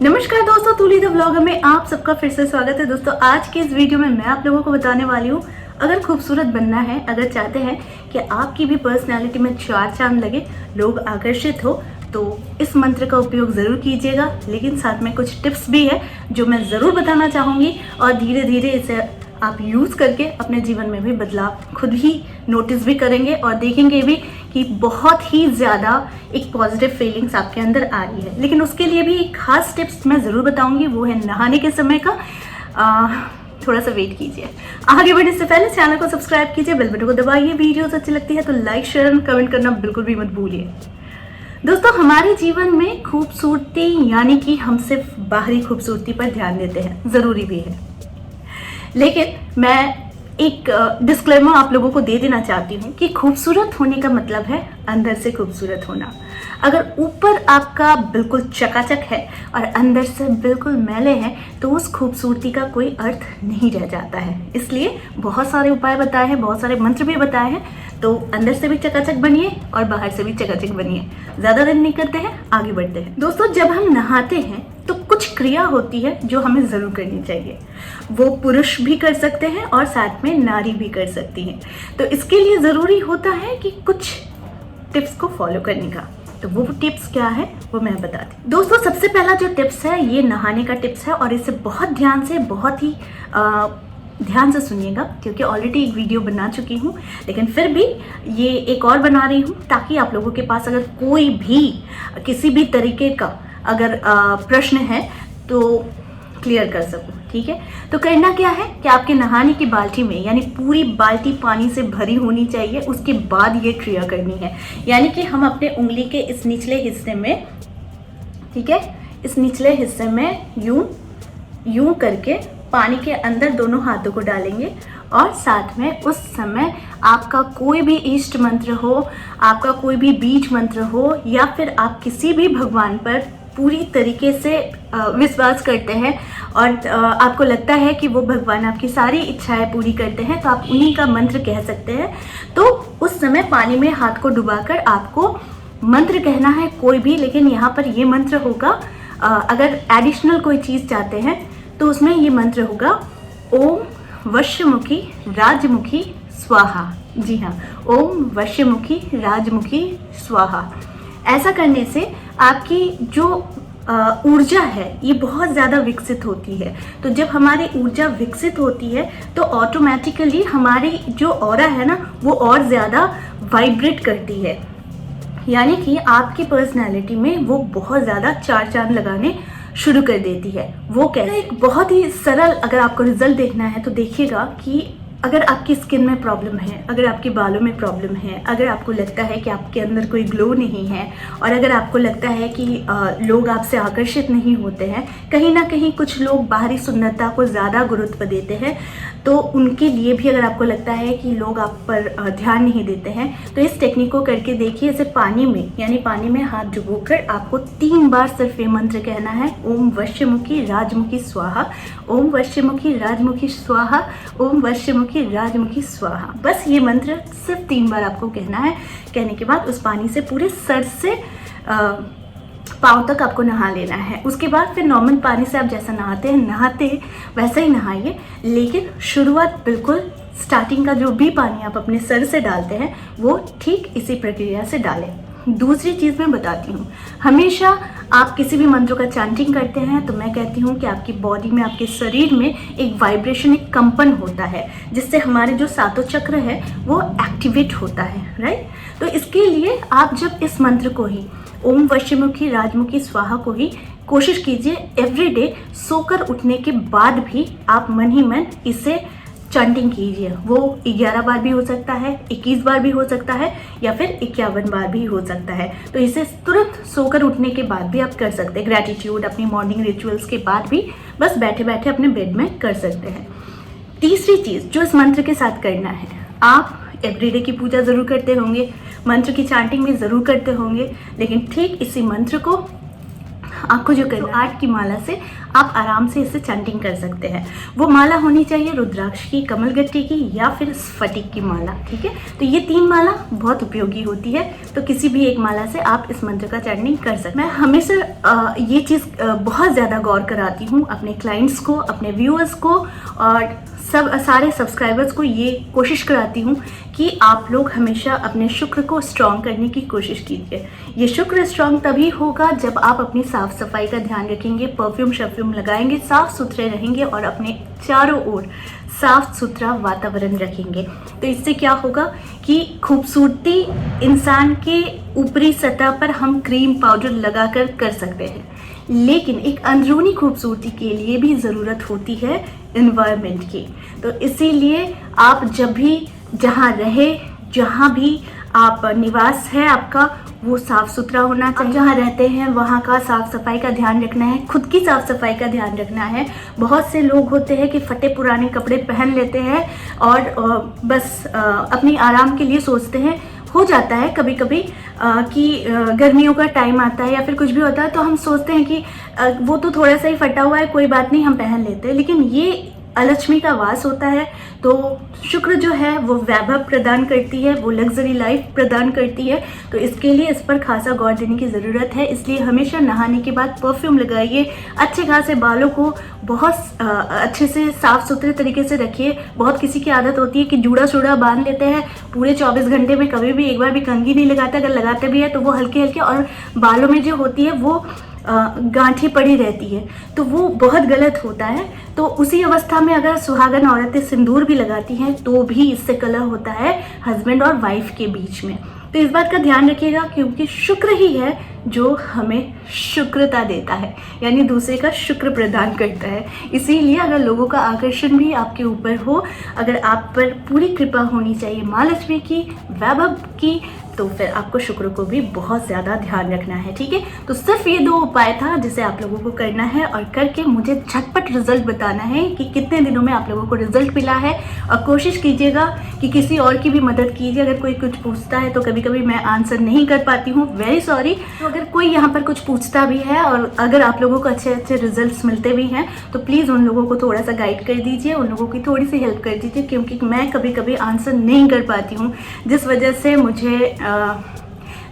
नमस्कार दोस्तों, तुली the vlogger में आप सबका फिर से स्वागत है। दोस्तों आज के इस वीडियो में मैं आप लोगों को बताने वाली हूँ, अगर खूबसूरत बनना है, अगर चाहते हैं कि आपकी भी पर्सनैलिटी में चार चांद लगे, लोग आकर्षित हो, तो इस मंत्र का उपयोग ज़रूर कीजिएगा। लेकिन साथ में कुछ टिप्स भी है जो मैं ज़रूर बताना चाहूँगी और धीरे धीरे इसे आप यूज़ करके अपने जीवन में भी बदलाव खुद ही नोटिस भी करेंगे और देखेंगे भी कि बहुत ही ज़्यादा एक पॉजिटिव फीलिंग्स आपके अंदर आ रही है। लेकिन उसके लिए भी एक खास टिप्स मैं ज़रूर बताऊंगी, वो है नहाने के समय का। थोड़ा सा वेट कीजिए। आगे बढ़ने से पहले चैनल को सब्सक्राइब कीजिए, बेल बटन को दबाइए। वीडियोस अच्छी लगती है तो लाइक शेयर और कमेंट करना बिल्कुल भी मत भूलिए। दोस्तों हमारे जीवन में खूबसूरती यानी कि हम सिर्फ बाहरी खूबसूरती पर ध्यान देते हैं, ज़रूरी भी है, लेकिन मैं एक डिस्क्लेमर आप लोगों को दे देना चाहती हूँ कि खूबसूरत होने का मतलब है अंदर से खूबसूरत होना। अगर ऊपर आपका बिल्कुल चकाचक है और अंदर से बिल्कुल मैले हैं तो उस खूबसूरती का कोई अर्थ नहीं रह जाता है। इसलिए बहुत सारे उपाय बताए हैं, बहुत सारे मंत्र भी बताए हैं, तो अंदर से भी चकाचक बनिए और बाहर से भी चकाचक बनिए। ज़्यादा देर नहीं करते हैं, आगे बढ़ते हैं। दोस्तों जब हम नहाते हैं तो कुछ क्रिया होती है जो हमें ज़रूर करनी चाहिए। वो पुरुष भी कर सकते हैं और साथ में नारी भी कर सकती हैं। तो इसके लिए ज़रूरी होता है कि कुछ टिप्स को फॉलो करने का। तो वो टिप्स क्या है वो मैं बताती हूँ। दोस्तों सबसे पहला जो टिप्स है ये नहाने का टिप्स है और इसे बहुत ध्यान से, बहुत ही ध्यान से सुनिएगा, क्योंकि ऑलरेडी एक वीडियो बना चुकी हूँ, लेकिन फिर भी ये एक और बना रही हूँ ताकि आप लोगों के पास अगर कोई भी किसी भी तरीके का अगर प्रश्न है तो क्लियर कर सकूं। ठीक है, तो करना क्या है कि आपके नहाने की बाल्टी में, यानी पूरी बाल्टी पानी से भरी होनी चाहिए। उसके बाद ये क्रिया करनी है, यानी कि हम अपने उंगली के इस निचले हिस्से में, ठीक है, इस निचले हिस्से में यूं करके पानी के अंदर दोनों हाथों को डालेंगे और साथ में उस समय आपका कोई भी इष्ट मंत्र हो, आपका कोई भी बीज मंत्र हो, या फिर आप किसी भी भगवान पर पूरी तरीके से विश्वास करते हैं और आपको लगता है कि वो भगवान आपकी सारी इच्छाएं पूरी करते हैं, तो आप उन्हीं का मंत्र कह सकते हैं। तो उस समय पानी में हाथ को डुबाकर आपको मंत्र कहना है कोई भी, लेकिन यहाँ पर ये मंत्र होगा, अगर एडिशनल कोई चीज़ चाहते हैं तो उसमें ये मंत्र होगा, ओम वश्यमुखी राजमुखी स्वाहा। जी हाँ, ओम वश्यमुखी राजमुखी स्वाहा। ऐसा करने से आपकी जो ऊर्जा है ये बहुत ज़्यादा विकसित होती है। तो जब हमारी ऊर्जा विकसित होती है तो ऑटोमेटिकली हमारी जो ऑरा है ना वो और ज़्यादा वाइब्रेट करती है, यानी कि आपकी पर्सनैलिटी में वो बहुत ज़्यादा चार चांद लगाने शुरू कर देती है। वो कैसे? एक बहुत ही सरल, अगर आपको रिजल्ट देखना है तो देखिएगा कि अगर आपकी स्किन में प्रॉब्लम है, अगर आपके बालों में प्रॉब्लम है, अगर आपको लगता है कि आपके अंदर कोई ग्लो नहीं है और अगर आपको लगता है कि लोग आपसे आकर्षित नहीं होते हैं, कहीं ना कहीं कुछ लोग बाहरी सुंदरता को ज़्यादा गुरुत्व देते हैं, तो उनके लिए भी अगर आपको लगता है कि लोग आप पर ध्यान नहीं देते हैं, तो इस टेक्निक को करके देखिए। इसे पानी में, यानी पानी में हाथ डुबोकर आपको 3 बार सिर्फ ये मंत्र कहना है, ओम वश्यमुखी राजमुखी स्वाहा, ओम वश्यमुखी राजमुखी स्वाहा, ओम वश्यमुखी राजमुखी स्वाहा। बस ये मंत्र सिर्फ 3 बार आपको कहना है। कहने के बाद उस पानी से पूरे सर से पाँव तक आपको नहा लेना है। उसके बाद फिर नॉर्मल पानी से आप जैसा नहाते हैं वैसे ही नहाइए, लेकिन शुरुआत बिल्कुल स्टार्टिंग का जो भी पानी आप अपने सर से डालते हैं वो ठीक इसी प्रक्रिया से डालें। दूसरी चीज़ मैं बताती हूँ, हमेशा आप किसी भी मंत्र का चैंटिंग करते हैं तो मैं कहती हूँ कि आपकी बॉडी में, आपके शरीर में एक वाइब्रेशन, एक कंपन होता है, जिससे हमारे जो सातों चक्र है वो एक्टिवेट होता है, राइट। तो इसके लिए आप जब इस मंत्र को ही, ओम वश्यमुखी राजमुखी स्वाहा को ही कोशिश कीजिए एवरीडे, सोकर उठने के बाद भी आप मन ही मन इसे चैंटिंग कीजिए। वो 11 बार भी हो सकता है, 21 बार भी हो सकता है, या फिर 51 बार भी हो सकता है। तो इसे तुरंत सोकर उठने के बाद भी आप कर सकते हैं। ग्रैटिट्यूड, अपनी मॉर्निंग रिचुअल्स के बाद भी बस बैठे बैठे अपने बेड में कर सकते हैं। तीसरी चीज़ जो इस मंत्र के साथ करना है, आप एवरीडे की पूजा ज़रूर करते होंगे, मंत्र की चैंटिंग भी ज़रूर करते होंगे, लेकिन ठीक इसी मंत्र को आपको जो करना, 8 की माला से आप आराम से इससे चैंटिंग कर सकते हैं। वो माला होनी चाहिए रुद्राक्ष की, कमलगट्टी की या फिर स्फटिक की माला, ठीक है। तो ये 3 माला बहुत उपयोगी होती है, तो किसी भी एक माला से आप इस मंत्र का चैंटिंग कर सकते हैं। मैं हमेशा ये चीज़ बहुत ज़्यादा गौर कराती हूँ अपने क्लाइंट्स को, अपने व्यूअर्स को और सारे सब्सक्राइबर्स को ये कोशिश कराती हूँ कि आप लोग हमेशा अपने शुक्र को स्ट्रॉन्ग करने की कोशिश कीजिए। ये शुक्र स्ट्रॉन्ग तभी होगा जब आप अपनी साफ़ सफाई का ध्यान रखेंगे, परफ्यूम शफ्यूम लगाएंगे, साफ़ सुथरे रहेंगे और अपने चारों ओर साफ सुथरा वातावरण रखेंगे। तो इससे क्या होगा कि खूबसूरती इंसान के ऊपरी सतह पर हम क्रीम पाउडर लगाकर कर सकते हैं, लेकिन एक अंदरूनी खूबसूरती के लिए भी ज़रूरत होती है एनवायरनमेंट की। तो इसीलिए आप जब भी जहाँ रहे, जहाँ भी आप निवास है आपका, वो साफ़ सुथरा होना चाहिए। जहाँ रहते हैं वहाँ का साफ़ सफाई का ध्यान रखना है, खुद की साफ़ सफाई का ध्यान रखना है। बहुत से लोग होते हैं कि फटे पुराने कपड़े पहन लेते हैं और बस अपनी आराम के लिए सोचते हैं। हो जाता है कभी कभी कि गर्मियों का टाइम आता है या फिर कुछ भी होता है तो हम सोचते हैं कि वो तो थोड़ा सा ही फटा हुआ है, कोई बात नहीं, हम पहन लेते हैं। लेकिन ये अलक्ष्मी का वास होता है। तो शुक्र जो है वो वैभव प्रदान करती है, वो लग्जरी लाइफ प्रदान करती है। तो इसके लिए इस पर खासा गौर देने की ज़रूरत है। इसलिए हमेशा नहाने के बाद परफ्यूम लगाइए, अच्छे खासे बालों को बहुत अच्छे से साफ़ सुथरे तरीके से रखिए। बहुत किसी की आदत होती है कि जूड़ा शूड़ा बांध लेते हैं, पूरे 24 घंटे में कभी भी एक बार भी कंघी नहीं लगाते, अगर लगाते भी है तो वो हल्के हल्के, और बालों में जो होती है वो गांठी पड़ी रहती है, तो वो बहुत गलत होता है। तो उसी अवस्था में अगर सुहागन औरतें सिंदूर भी लगाती हैं तो भी इससे कलह होता है हस्बैंड और वाइफ के बीच में। तो इस बात का ध्यान रखिएगा, क्योंकि शुक्र ही है जो हमें शुक्रता देता है, यानी दूसरे का शुक्र प्रदान करता है। इसीलिए अगर लोगों का आकर्षण भी आपके ऊपर हो, अगर आप पर पूरी कृपा होनी चाहिए माँ लक्ष्मी की, वैभव की, तो फिर आपको शुक्र को भी बहुत ज़्यादा ध्यान रखना है, ठीक है। तो सिर्फ ये 2 उपाय था जिसे आप लोगों को करना है और करके मुझे झटपट रिजल्ट बताना है कि कितने दिनों में आप लोगों को रिजल्ट मिला है। और कोशिश कीजिएगा कि किसी और की भी मदद कीजिए। अगर कोई कुछ पूछता है तो कभी कभी मैं आंसर नहीं कर पाती हूँ, वेरी सॉरी। तो अगर कोई यहाँ पर कुछ पूछता भी है और अगर आप लोगों को अच्छे अच्छे रिजल्ट्स मिलते भी हैं तो प्लीज़ उन लोगों को थोड़ा सा गाइड कर दीजिए, उन लोगों की थोड़ी सी हेल्प कर दीजिए, क्योंकि मैं कभी कभी आंसर नहीं कर पाती हूँ, जिस वजह से मुझे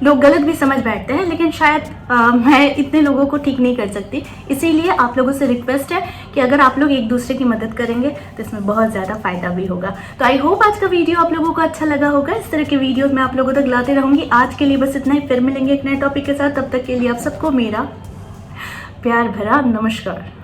लोग गलत भी समझ बैठते हैं। लेकिन शायद मैं इतने लोगों को ठीक नहीं कर सकती। इसीलिए आप लोगों से रिक्वेस्ट है कि अगर आप लोग एक दूसरे की मदद करेंगे तो इसमें बहुत ज़्यादा फ़ायदा भी होगा। तो आई होप आज का वीडियो आप लोगों को अच्छा लगा होगा। इस तरह के वीडियोस मैं आप लोगों तक लाते रहूँगी। आज के लिए बस इतना ही, फिर मिलेंगे एक नए टॉपिक के साथ। तब तक के लिए आप सबको मेरा प्यार भरा नमस्कार।